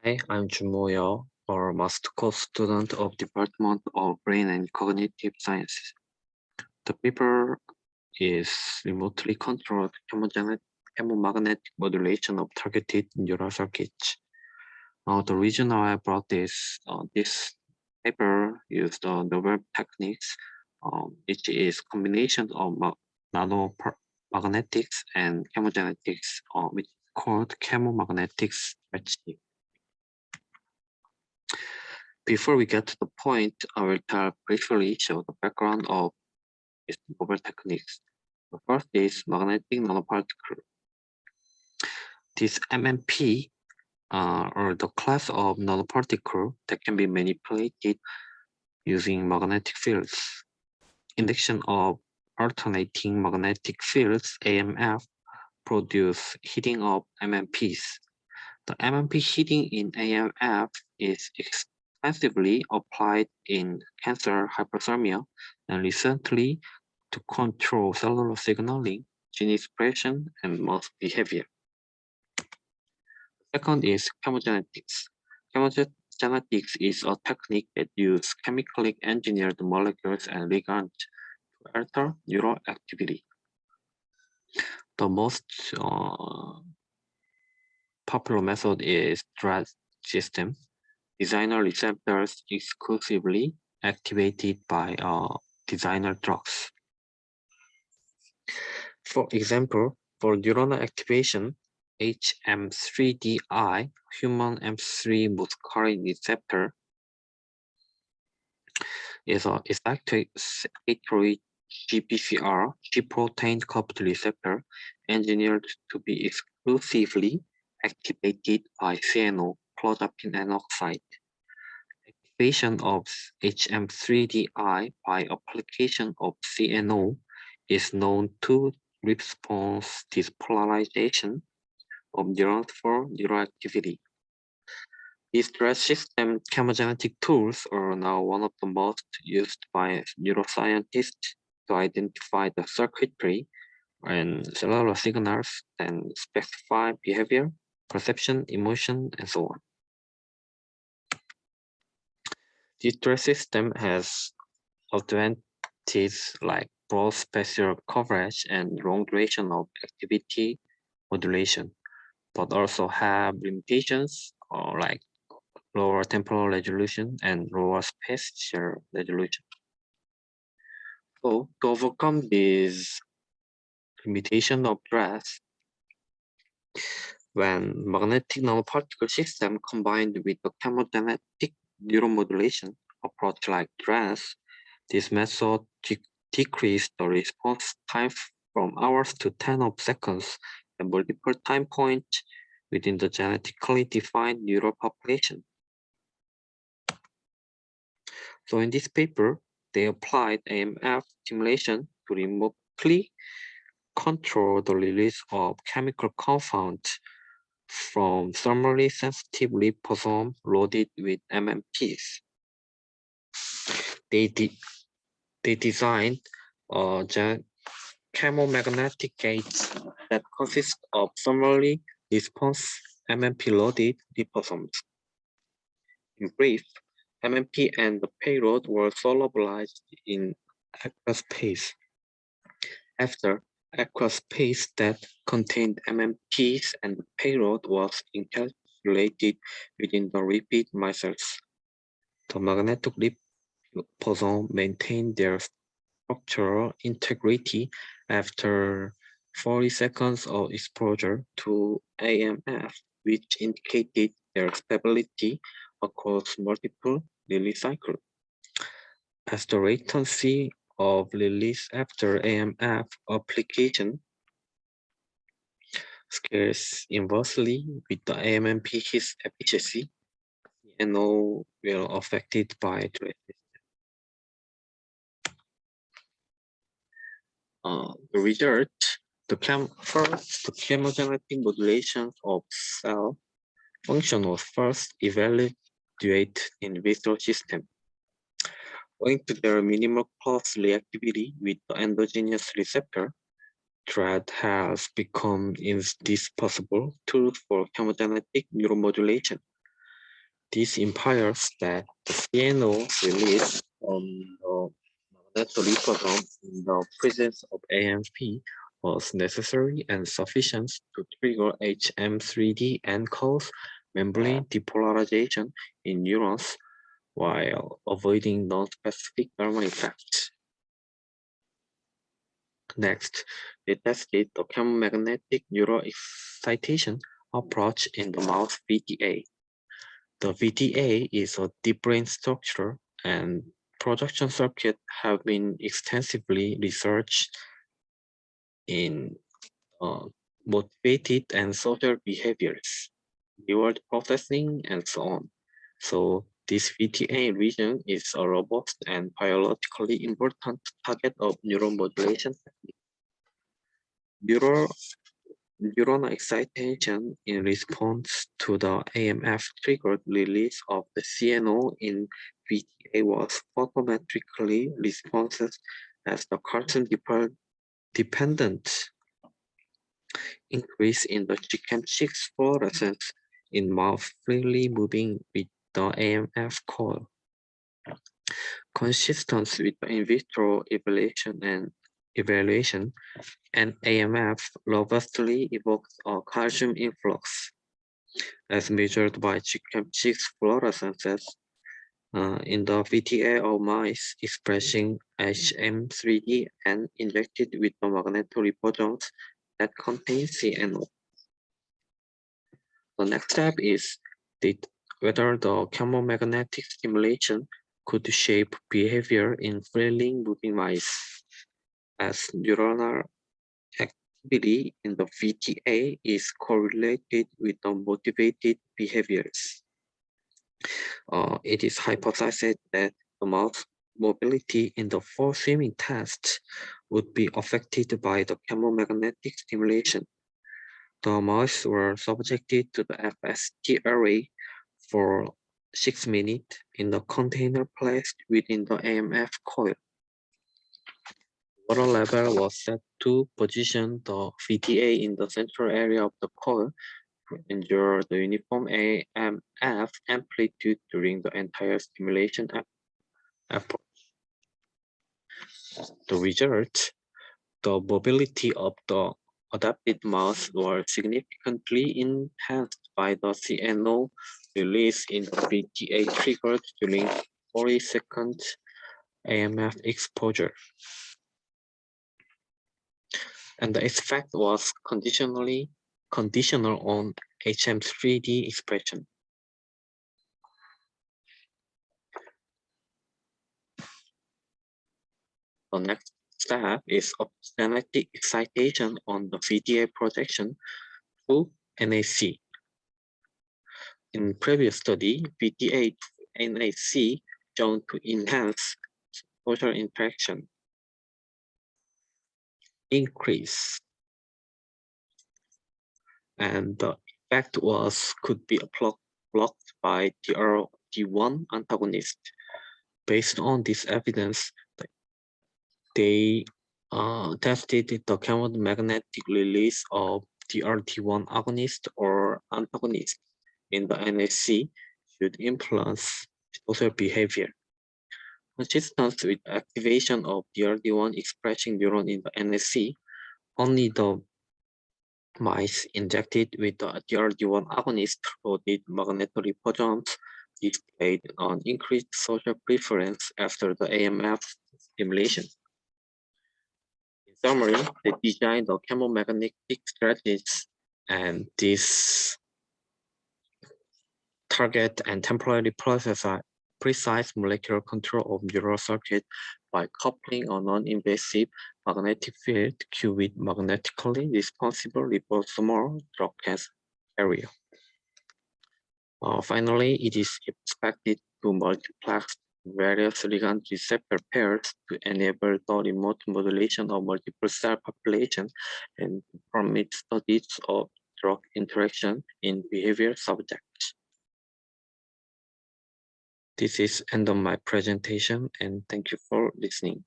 Hi, I'm Junmoyo, a master course student of Department of Brain and Cognitive Sciences. The paper is remotely controlled chemomagnetic modulation of targeted neural circuits. The reason why I brought this paper used novel techniques, which is combination of nanomagnetics and chemogenetics, which is called chemomagnetic strategy. Before we get to the point, I will briefly show the background of these novel techniques. The first is magnetic nanoparticle. This MMP or the class of nanoparticle that can be manipulated using magnetic fields. Induction of alternating magnetic fields, AMF, produce heating of MMPs. The MMP heating in AMF is extensively applied in cancer hyperthermia and recently to control cellular signaling, gene expression, and mouse behavior. Second is chemogenetics. Chemogenetics is a technique that uses chemically engineered molecules and ligands to alter neural activity. The most popular method is drug system. Designer receptors exclusively activated by designer drugs. For example, for neuronal activation, HM3DI, human M3 muscarine receptor, is a active GPCR, G-protein coupled receptor, engineered to be exclusively activated by CNO, clozapine N-oxide. Activation of HM3DI by application of CNO is known to response despolarization of neurons for neural activity. These stress system chemogenetic tools are now one of the most used by neuroscientists to identify the circuitry and cellular signals and specify behavior, perception, emotion, and so on. This stress system has advantages like broad spatial coverage and long duration of activity modulation, but also have limitations like lower temporal resolution and lower spatial resolution. So to overcome this limitation of stress, when magnetic nanoparticle system combined with the chemogenetic neuromodulation approach like stress, this method decreased the response time from hours to 10 of seconds at multiple time points within the genetically defined neural population. So in this paper, they applied AMF stimulation to remotely control the release of chemical compounds from thermally sensitive liposome loaded with MMPs. They designed chemomagnetic gates that consist of thermally response MMP-loaded liposomes. In brief, MMP and the payload were solubilized in aqueous space. After aqueous space that contained MMPs and the payload was encapsulated within the lipid micelles, the magnetic liposome maintained their structural integrity after 40 seconds of exposure to AMF, which indicated their stability across multiple release cycles. As the latency of release after AMF application scales inversely with the AMP efficiency, NO will affected by the result. First, the chemogenetic modulation of cell function was first evaluated in vitro system. Owing to their minimal cross reactivity with the endogenous receptor, DRAD has become indispensable tool for chemogenetic neuromodulation. This implies that the CNO release from the magnetoly proton in the presence of AMP was necessary and sufficient to trigger HM3D and cause membrane depolarization in neurons while avoiding non-specific thermal effects. Next, they tested the chemomagnetic neural excitation approach in the mouse VTA. The VTA is a deep brain structure, and projection circuits have been extensively researched in motivated and social behaviors, reward processing, and so on. So this VTA region is a robust and biologically important target of neuromodulation technique. Neuronal excitation in response to the AMF-triggered release of the CNO in VTA was photometrically responsive as the cartoon-dependent increase in the GChem6 fluorescence in mouse freely moving with the AMF coil. Consistent with the in vitro evaluation, and AMF robustly evokes a calcium influx, as measured by GChem6 fluorescences in the VTA of mice expressing HM3D and injected with the magnetoreposons that contain CNO. The next step is whether the chemomagnetic stimulation could shape behavior in freely moving mice, as neuronal activity in the VTA is correlated with the motivated behaviors. It is hypothesized that the mouse mobility in the 4 swimming tests would be affected by the chemomagnetic stimulation. The mice were subjected to the FST array for 6 minutes in the container placed within the AMF coil. Water level was set to position the VTA in the central area of the coil to ensure the uniform AMF amplitude during the entire stimulation approach. The result, the mobility of the adapted mouse was significantly enhanced by the CNO release in the VTA triggered during 40-second AMF exposure. And the effect was conditional on HM3D expression. The next step is obstetric excitation on the VTA projection through NAC. In previous study, VTA to NAC shown to enhance social interaction, increase, and the effect could be blocked by DRD1 antagonist. Based on this evidence, they tested the chemomagnetic release of DRD1 agonist or antagonist in the NAC should influence social behavior. Consistent with activation of DRD1 expressing neuron in the NAC, only the mice injected with the DRD1 agonist loaded magnetoreposons displayed an increased social preference after the AMF stimulation. In summary, they designed the chemomagnetic strategies and this target and temporarily precise molecular control of neural circuit by coupling a non-invasive magnetic field Q with magnetically responsive liposomal drug carrier. Finally, it is expected to multiplex various ligand receptor pairs to enable the remote modulation of multiple cell populations and permit studies of drug interaction in behavior subjects. This is end of my presentation, and thank you for listening.